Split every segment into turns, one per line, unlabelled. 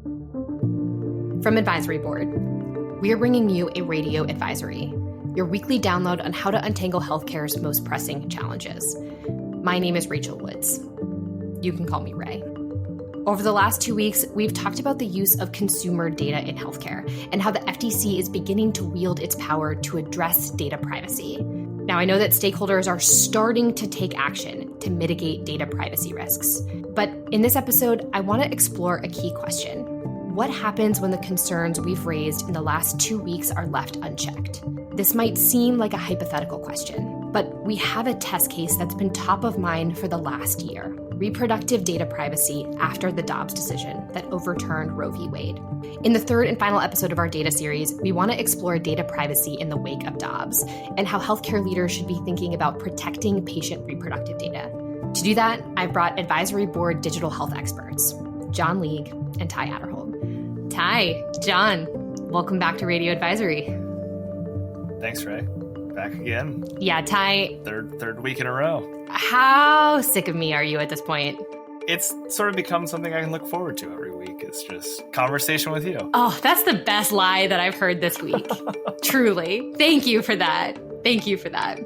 From Advisory Board, we are bringing you a radio advisory, your weekly download on how to untangle healthcare's most pressing challenges. My name is Rachel Woods. You can call me Ray. Over the last 2 weeks, we've talked about the use of consumer data in healthcare and how the FTC is beginning to wield its power to address data privacy. Now, I know that stakeholders are starting to take action to mitigate data privacy risks. But in this episode, I want to explore a key question. What happens when the concerns we've raised in the last 2 weeks are left unchecked? This might seem like a hypothetical question, but we have a test case that's been top of mind for the last year: reproductive data privacy after the Dobbs decision that overturned Roe v. Wade. In the third and final episode of our data series, we want to explore data privacy in the wake of Dobbs and how healthcare leaders should be thinking about protecting patient reproductive data. To do that, I've brought Advisory Board digital health experts, John League and Ty Adderhold. Ty, John, welcome back to Radio Advisory.
Thanks, Ray. Back again.
Yeah, Ty.
Third week in a row.
How sick of me are you at this point?
It's sort of become something I can look forward to every week. It's just conversation with you.
Oh, that's the best lie that I've heard this week. Truly. Thank you for that. Thank you for that.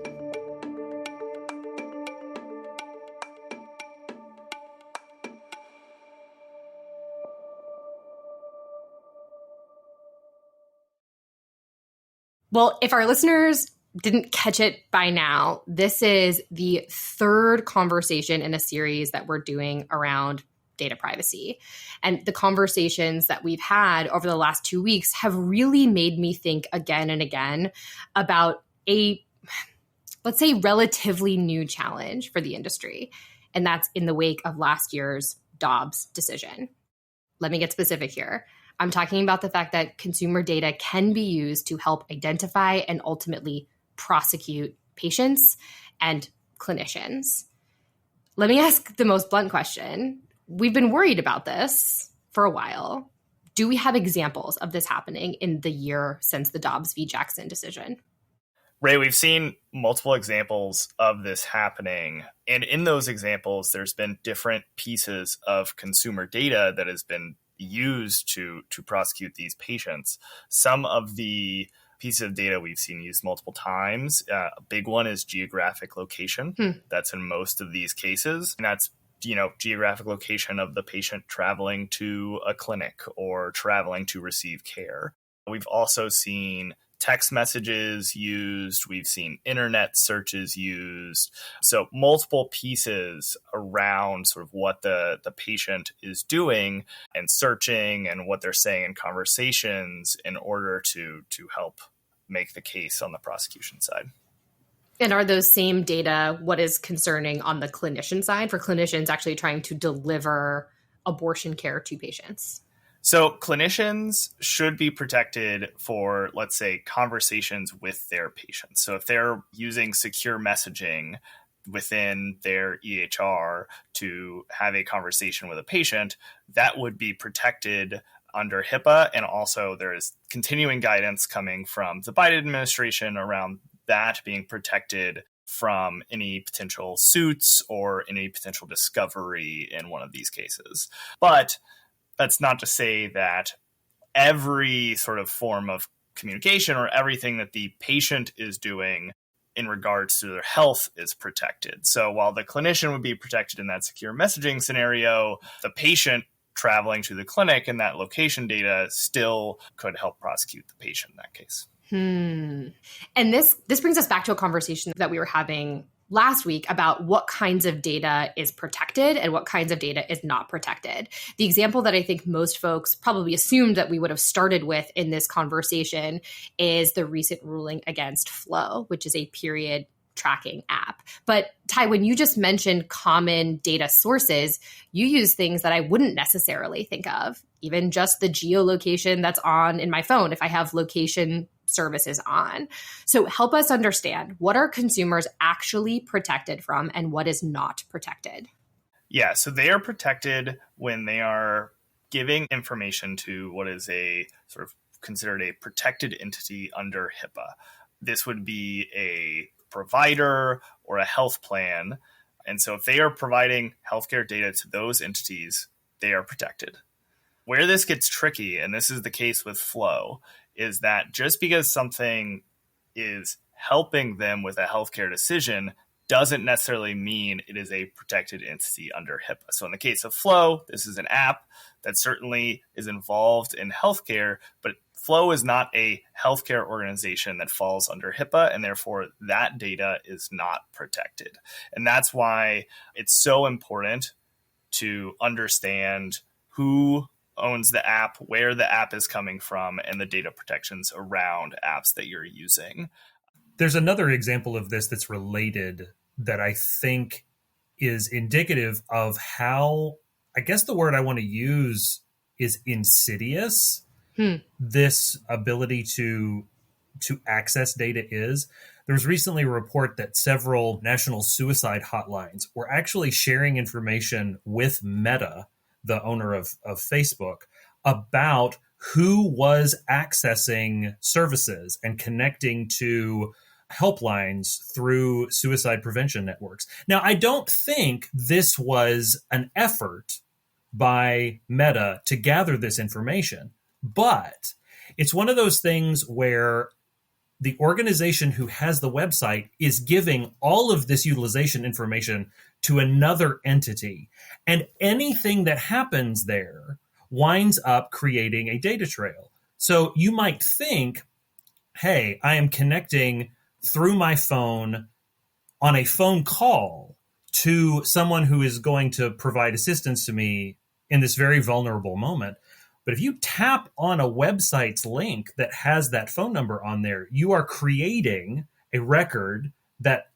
Well, if our listeners didn't catch it by now, this is the third conversation in a series that we're doing around data privacy. And the conversations that we've had over the last 2 weeks have really made me think again and again about a, let's say, relatively new challenge for the industry. And that's in the wake of last year's Dobbs decision. Let me get specific here. I'm talking about the fact that consumer data can be used to help identify and ultimately prosecute patients and clinicians. Let me ask the most blunt question. We've been worried about this for a while. Do we have examples of this happening in the year since the Dobbs v. Jackson decision?
Ray, we've seen multiple examples of this happening. And in those examples, there's been different pieces of consumer data that has been used to prosecute these patients. Some of the pieces of data we've seen used multiple times. A big one is geographic location. That's in most of these cases. And that's, geographic location of the patient traveling to a clinic or traveling to receive care. We've also seen text messages used. We've seen internet searches used. So multiple pieces around sort of what the patient is doing and searching and what they're saying in conversations in order to help make the case on the prosecution side.
And are those same data what is concerning on the clinician side for clinicians actually trying to deliver abortion care to patients?
So clinicians should be protected for, let's say, conversations with their patients. So if they're using secure messaging within their EHR to have a conversation with a patient, that would be protected under HIPAA. And also there is continuing guidance coming from the Biden administration around that being protected from any potential suits or any potential discovery in one of these cases. But that's not to say that every sort of form of communication or everything that the patient is doing in regards to their health is protected. So while the clinician would be protected in that secure messaging scenario, the patient traveling to the clinic and that location data still could help prosecute the patient in that case.
And this brings us back to a conversation that we were having last week about what kinds of data is protected and what kinds of data is not protected. The example that I think most folks probably assumed that we would have started with in this conversation is the recent ruling against Flow, which is a period tracking app. But Ty, when you just mentioned common data sources, you use things that I wouldn't necessarily think of, even just the geolocation that's on in my phone if I have location services on. So help us understand, what are consumers actually protected from and what is not protected?
Yeah, so they are protected when they are giving information to what is a sort of considered a protected entity under HIPAA. This would be a provider or a health plan. And so if they are providing healthcare data to those entities, they are protected. Where this gets tricky, and this is the case with Flow, is that just because something is helping them with a healthcare decision doesn't necessarily mean it is a protected entity under HIPAA. So in the case of Flow, this is an app that certainly is involved in healthcare, but Flow is not a healthcare organization that falls under HIPAA, and therefore that data is not protected. And that's why it's so important to understand who owns the app, where the app is coming from, and the data protections around apps that you're using.
There's another example of this that's related that I think is indicative of how, I guess the word I want to use is insidious, this ability to access data is. There was recently a report that several national suicide hotlines were actually sharing information with Meta, the owner of Facebook, about who was accessing services and connecting to helplines through suicide prevention networks. Now, I don't think this was an effort by Meta to gather this information, but it's one of those things where the organization who has the website is giving all of this utilization information to another entity. And anything that happens there winds up creating a data trail. So you might think, hey, I am connecting through my phone on a phone call to someone who is going to provide assistance to me in this very vulnerable moment. But if you tap on a website's link that has that phone number on there, you are creating a record that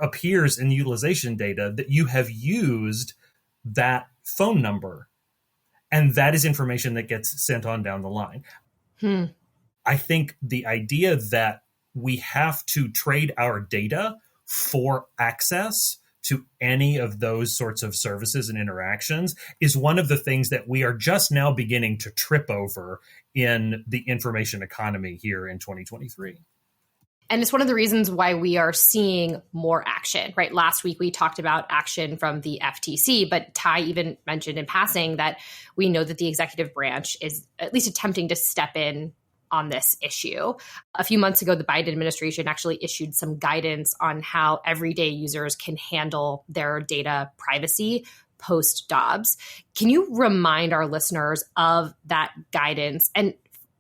appears in the utilization data that you have used that phone number. And that is information that gets sent on down the line. I think the idea that we have to trade our data for access to any of those sorts of services and interactions is one of the things that we are just now beginning to trip over in the information economy here in 2023.
And it's one of the reasons why we are seeing more action, right? Last week, we talked about action from the FTC, but Ty even mentioned in passing that we know that the executive branch is at least attempting to step in on this issue. A few months ago, the Biden administration actually issued some guidance on how everyday users can handle their data privacy post Dobbs. Can you remind our listeners of that guidance? And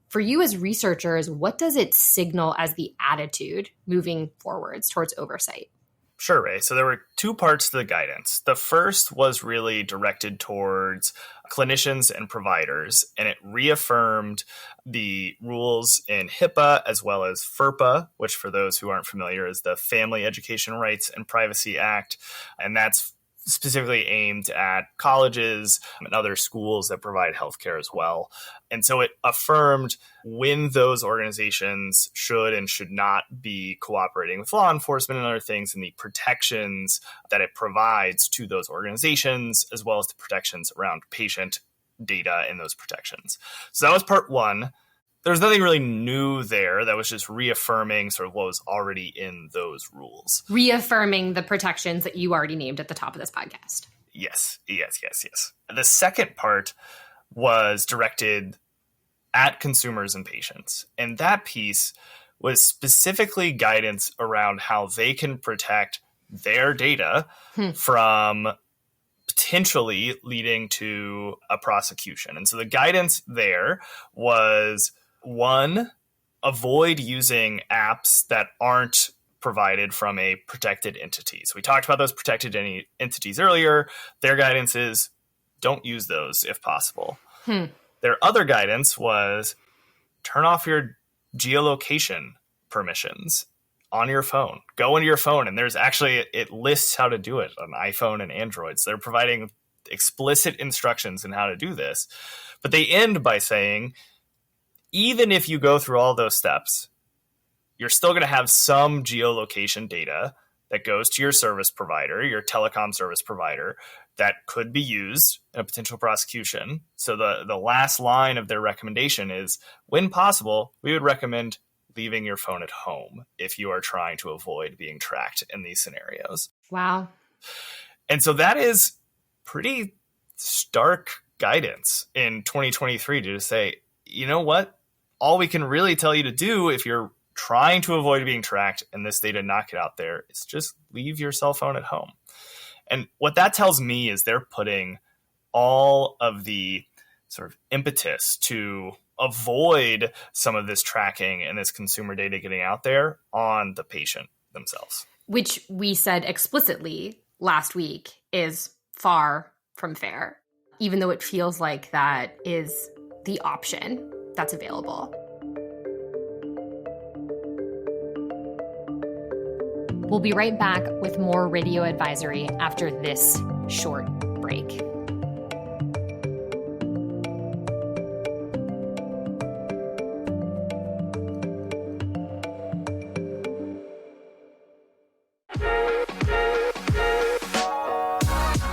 for you as researchers, what does it signal as the attitude moving forwards towards oversight?
Sure, Ray. So there were two parts to the guidance. The first was really directed towards clinicians and providers, and it reaffirmed the rules in HIPAA as well as FERPA, which for those who aren't familiar is the Family Education Rights and Privacy Act. And that's specifically aimed at colleges and other schools that provide healthcare as well. And so it affirmed when those organizations should and should not be cooperating with law enforcement and other things, and the protections that it provides to those organizations, as well as the protections around patient data and those protections. So that was part one. There's nothing really new there. That was just reaffirming sort of what was already in those rules.
Reaffirming the protections that you already named at the top of this podcast.
Yes. The second part was directed at consumers and patients. And that piece was specifically guidance around how they can protect their data from potentially leading to a prosecution. And so the guidance there was, one, avoid using apps that aren't provided from a protected entity. So we talked about those protected entities earlier. Their guidance is don't use those if possible. Their other guidance was turn off your geolocation permissions on your phone. Go into your phone, and there's actually, it lists how to do it on iPhone and Android. So they're providing explicit instructions on how to do this. But they end by saying, even if you go through all those steps, you're still going to have some geolocation data that goes to your service provider, your telecom service provider, that could be used in a potential prosecution. So the last line of their recommendation is, when possible, we would recommend leaving your phone at home if you are trying to avoid being tracked in these scenarios.
Wow.
And so that is pretty stark guidance in 2023 to just say, you know what? All we can really tell you to do if you're trying to avoid being tracked and this data not get out there is just leave your cell phone at home. And what that tells me is they're putting all of the sort of impetus to avoid some of this tracking and this consumer data getting out there on the patient themselves.
Which we said explicitly last week is far from fair, even though it feels like that is the option that's available. We'll be right back with more Radio Advisory after this short break.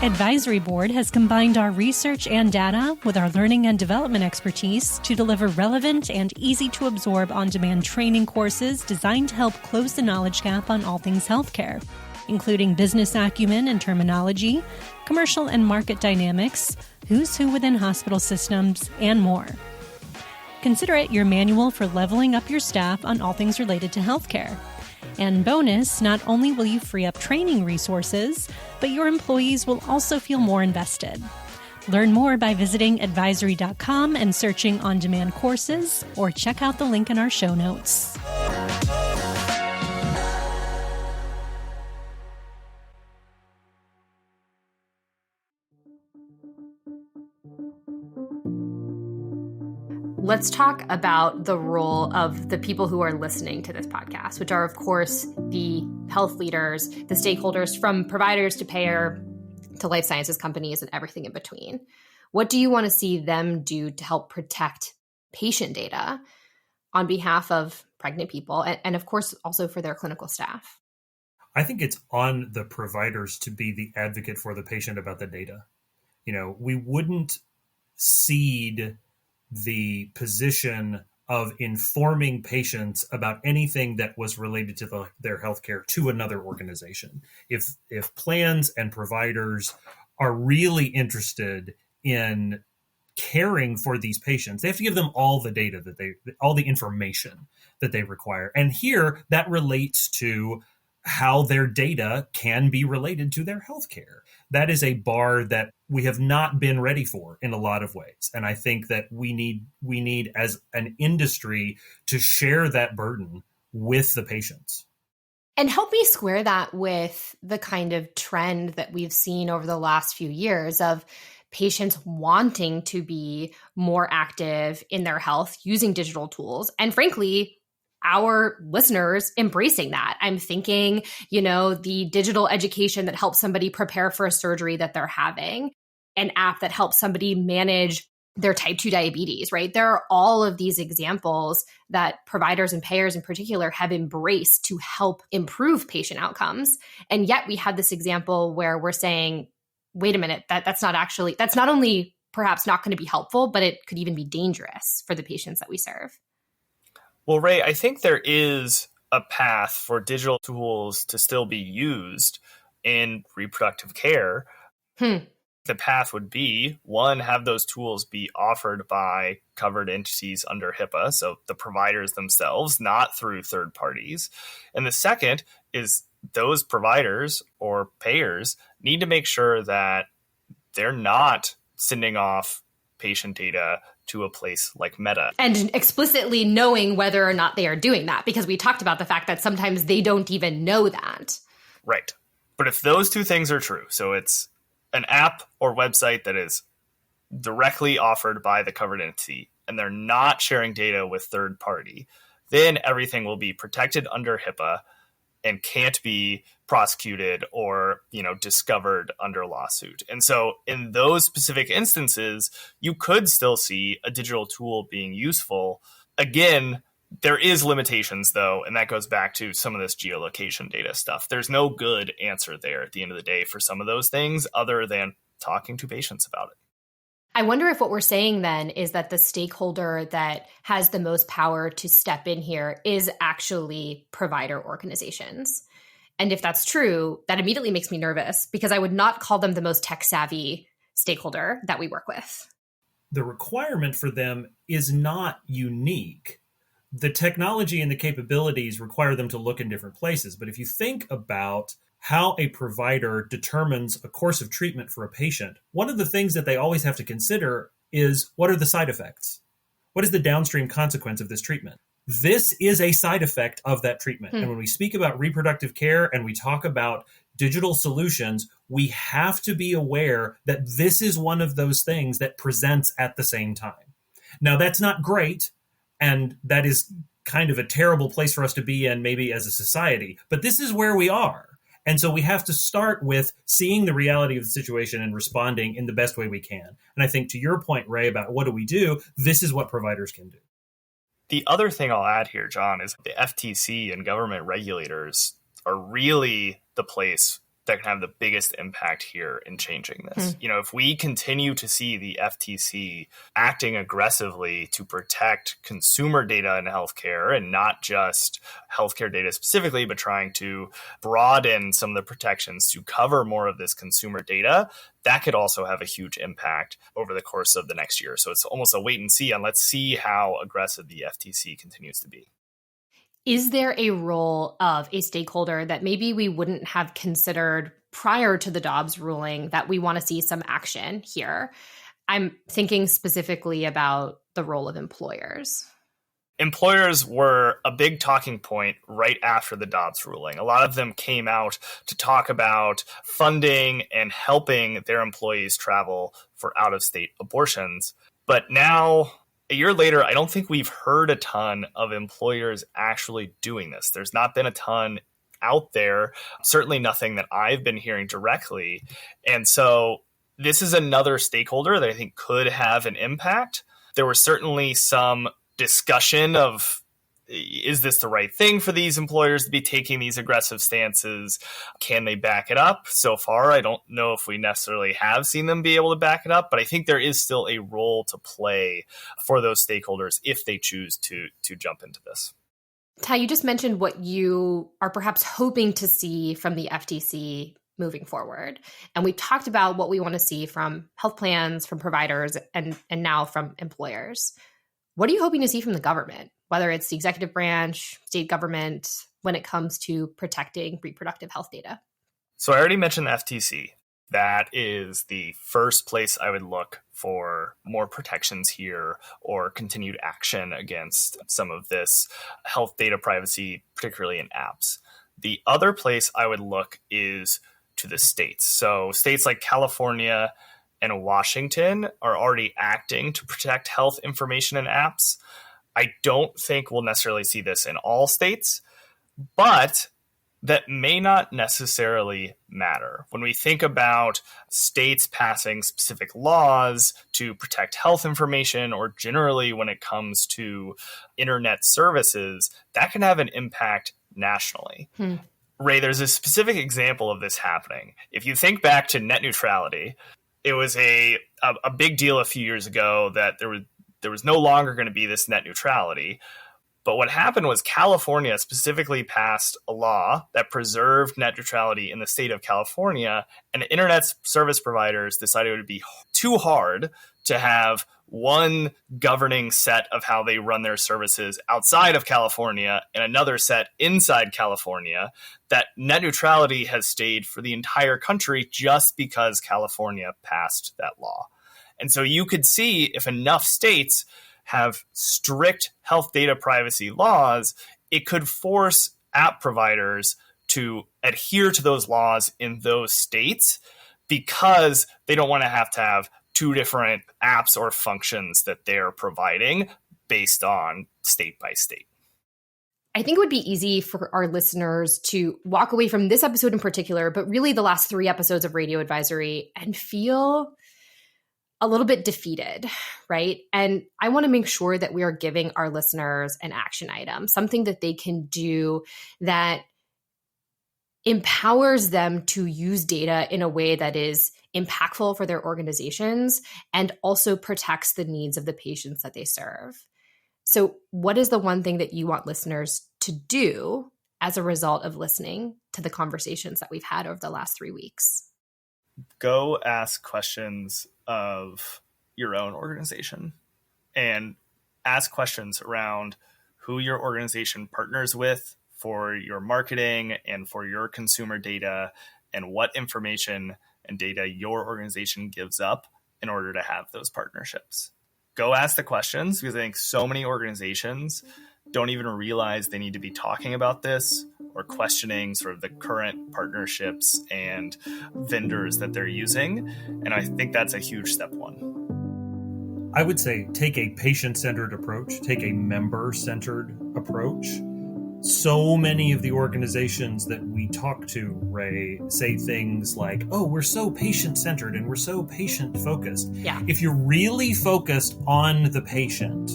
Advisory Board has combined our research and data with our learning and development expertise to deliver relevant and easy-to-absorb on-demand training courses designed to help close the knowledge gap on all things healthcare, including business acumen and terminology, commercial and market dynamics, who's who within hospital systems, and more. Consider it your manual for leveling up your staff on all things related to healthcare. And bonus, not only will you free up training resources, but your employees will also feel more invested. Learn more by visiting advisory.com and searching on-demand courses, or check out the link in our show notes.
Let's talk about the role of the people who are listening to this podcast, which are, of course, the health leaders, the stakeholders from providers to payer to life sciences companies and everything in between. What do you want to see them do to help protect patient data on behalf of pregnant people and of course, also for their clinical staff?
I think it's on the providers to be the advocate for the patient about the data. You know, we wouldn't cede the position of informing patients about anything that was related to their healthcare to another organization. If plans and providers are really interested in caring for these patients, they have to give them all the data all the information that they require. And here that relates to how their data can be related to their healthcare. That is a bar that we have not been ready for in a lot of ways. And I think that we need as an industry to share that burden with the patients.
And help me square that with the kind of trend that we've seen over the last few years of patients wanting to be more active in their health using digital tools. And frankly, our listeners embracing that. I'm thinking, the digital education that helps somebody prepare for a surgery that they're having, an app that helps somebody manage their type 2 diabetes, right? There are all of these examples that providers and payers in particular have embraced to help improve patient outcomes. And yet we had this example where we're saying, wait a minute, that's not only perhaps not going to be helpful, but it could even be dangerous for the patients that we serve.
Well, Ray, I think there is a path for digital tools to still be used in reproductive care. The path would be, one, have those tools be offered by covered entities under HIPAA, so the providers themselves, not through third parties. And the second is those providers or payers need to make sure that they're not sending off patient data to a place like Meta.
And explicitly knowing whether or not they are doing that, because we talked about the fact that sometimes they don't even know that.
Right. But if those two things are true, so it's an app or website that is directly offered by the covered entity and they're not sharing data with third party, then everything will be protected under HIPAA and can't be prosecuted or, discovered under lawsuit. And so in those specific instances, you could still see a digital tool being useful. Again, there is limitations though, and that goes back to some of this geolocation data stuff. There's no good answer there at the end of the day for some of those things other than talking to patients about it.
I wonder if what we're saying then is that the stakeholder that has the most power to step in here is actually provider organizations. And if that's true, that immediately makes me nervous because I would not call them the most tech savvy stakeholder that we work with.
The requirement for them is not unique. The technology and the capabilities require them to look in different places. But if you think about how a provider determines a course of treatment for a patient, one of the things that they always have to consider is, what are the side effects? What is the downstream consequence of this treatment? This is a side effect of that treatment. And when we speak about reproductive care and we talk about digital solutions, we have to be aware that this is one of those things that presents at the same time. Now, that's not great, and that is kind of a terrible place for us to be in, maybe as a society, but this is where we are. And so we have to start with seeing the reality of the situation and responding in the best way we can. And I think to your point, Ray, about what do we do, this is what providers can do.
The other thing I'll add here, John, is the FTC and government regulators are really the place that can have the biggest impact here in changing this. You know, if we continue to see the FTC acting aggressively to protect consumer data in healthcare, and not just healthcare data specifically, but trying to broaden some of the protections to cover more of this consumer data, that could also have a huge impact over the course of the next year. So it's almost a wait and see, and let's see how aggressive the FTC continues to be.
Is there a role of a stakeholder that maybe we wouldn't have considered prior to the Dobbs ruling that we want to see some action here? I'm thinking specifically about the role of employers.
Employers were a big talking point right after the Dobbs ruling. A lot of them came out to talk about funding and helping their employees travel for out-of-state abortions. But now, a year later, I don't think we've heard a ton of employers actually doing this. There's not been a ton out there, certainly nothing that I've been hearing directly. And so this is another stakeholder that I think could have an impact. There was certainly some discussion of, is this the right thing for these employers to be taking these aggressive stances? Can they back it up? So far, I don't know if we necessarily have seen them be able to back it up, but I think there is still a role to play for those stakeholders if they choose to jump into this.
Ty, you just mentioned what you are perhaps hoping to see from the FTC moving forward. And we talked about what we want to see from health plans, from providers, and now from employers. What are you hoping to see from the government, whether it's the executive branch, state government, when it comes to protecting reproductive health data?
So I already mentioned the FTC. That is the first place I would look for more protections here or continued action against some of this health data privacy, particularly in apps. The other place I would look is to the states. So states like California and Washington are already acting to protect health information in apps. I don't think we'll necessarily see this in all states, but that may not necessarily matter. When we think about states passing specific laws to protect health information, or generally when it comes to internet services, that can have an impact nationally. Ray, there's a specific example of this happening. If you think back to net neutrality, it was a big deal a few years ago that there was no longer going to be this net neutrality. But what happened was California specifically passed a law that preserved net neutrality in the state of California, and internet service providers decided it would be too hard to have one governing set of how they run their services outside of California and another set inside California, that net neutrality has stayed for the entire country just because California passed that law. And so you could see if enough states have strict health data privacy laws, it could force app providers to adhere to those laws in those states because they don't want to have two different apps or functions that they're providing based on state by state.
I think it would be easy for our listeners to walk away from this episode in particular, but really the last 3 episodes of Radio Advisory, and feel a little bit defeated, right? And I want to make sure that we are giving our listeners an action item, something that they can do that empowers them to use data in a way that is impactful for their organizations and also protects the needs of the patients that they serve. So what is the one thing that you want listeners to do as a result of listening to the conversations that we've had over the last 3 weeks?
go ask questions of your own organization and ask questions around who your organization partners with for your marketing and for your consumer data, and what information and data your organization gives up in order to have those partnerships. Go ask the questions, because I think so many organizations don't even realize they need to be talking about this or questioning sort of the current partnerships and vendors that they're using. And I think that's a huge step one.
I would say take a patient-centered approach, take a member-centered approach. So many of the organizations that we talk to, Ray, say things like, oh, we're so patient-centered and we're so patient-focused.
Yeah.
If you're really focused on the patient,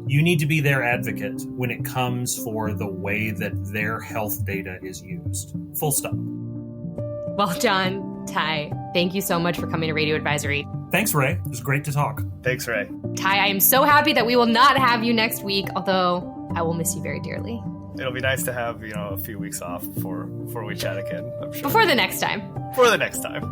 you need to be their advocate when it comes for the way that their health data is used. Full stop.
Well, John, Ty, thank you so much for coming to Radio Advisory.
Thanks, Ray. It was great to talk.
Thanks, Ray.
Ty, I am so happy that we will not have you next week, although I will miss you very dearly.
It'll be nice to have, a few weeks off before we chat again, I'm sure.
Before the next time.
For the next time.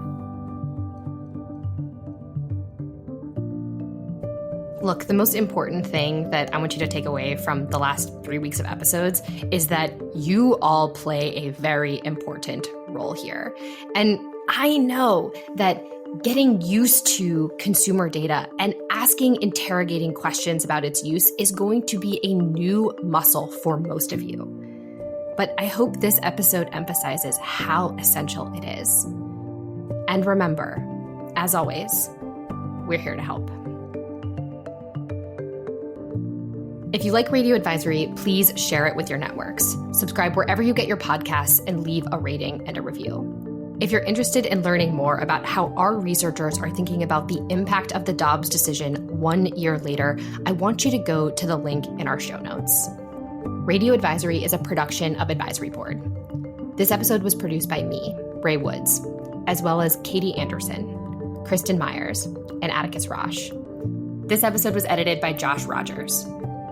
Look, the most important thing that I want you to take away from the last 3 weeks of episodes is that you all play a very important role here. And I know that getting used to consumer data and asking interrogating questions about its use is going to be a new muscle for most of you. But I hope this episode emphasizes how essential it is. And remember, as always, we're here to help. If you like Radio Advisory, please share it with your networks. Subscribe wherever you get your podcasts and leave a rating and a review. If you're interested in learning more about how our researchers are thinking about the impact of the Dobbs decision 1 year later, I want you to go to the link in our show notes. Radio Advisory is a production of Advisory Board. This episode was produced by me, Ray Woods, as well as Katie Anderson, Kristen Myers, and Atticus Rosh. This episode was edited by Josh Rogers,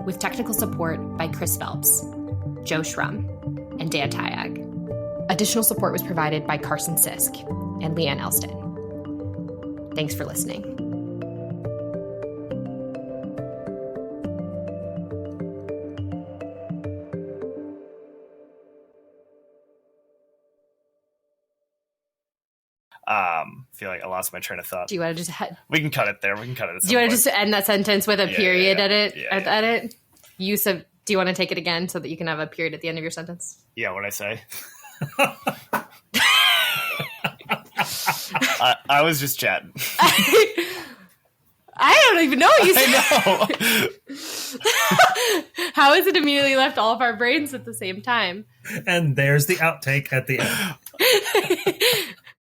with technical support by Chris Phelps, Joe Schrum, and Dan Tyag. Additional support was provided by Carson Sisk and Leanne Elston. Thanks for listening.
Feel like I lost my train of thought.
Do you want to just...
We can cut it there. We can cut it.
Do you want to just end that sentence with a period edit?
Yeah.
Use of... Do you want to take it again so that you can have a period at the end of your sentence?
Yeah, what'd I say? I was just chatting.
I don't even know what you said.
I know.
How is it immediately left all of our brains at the same time?
And there's the outtake at the end.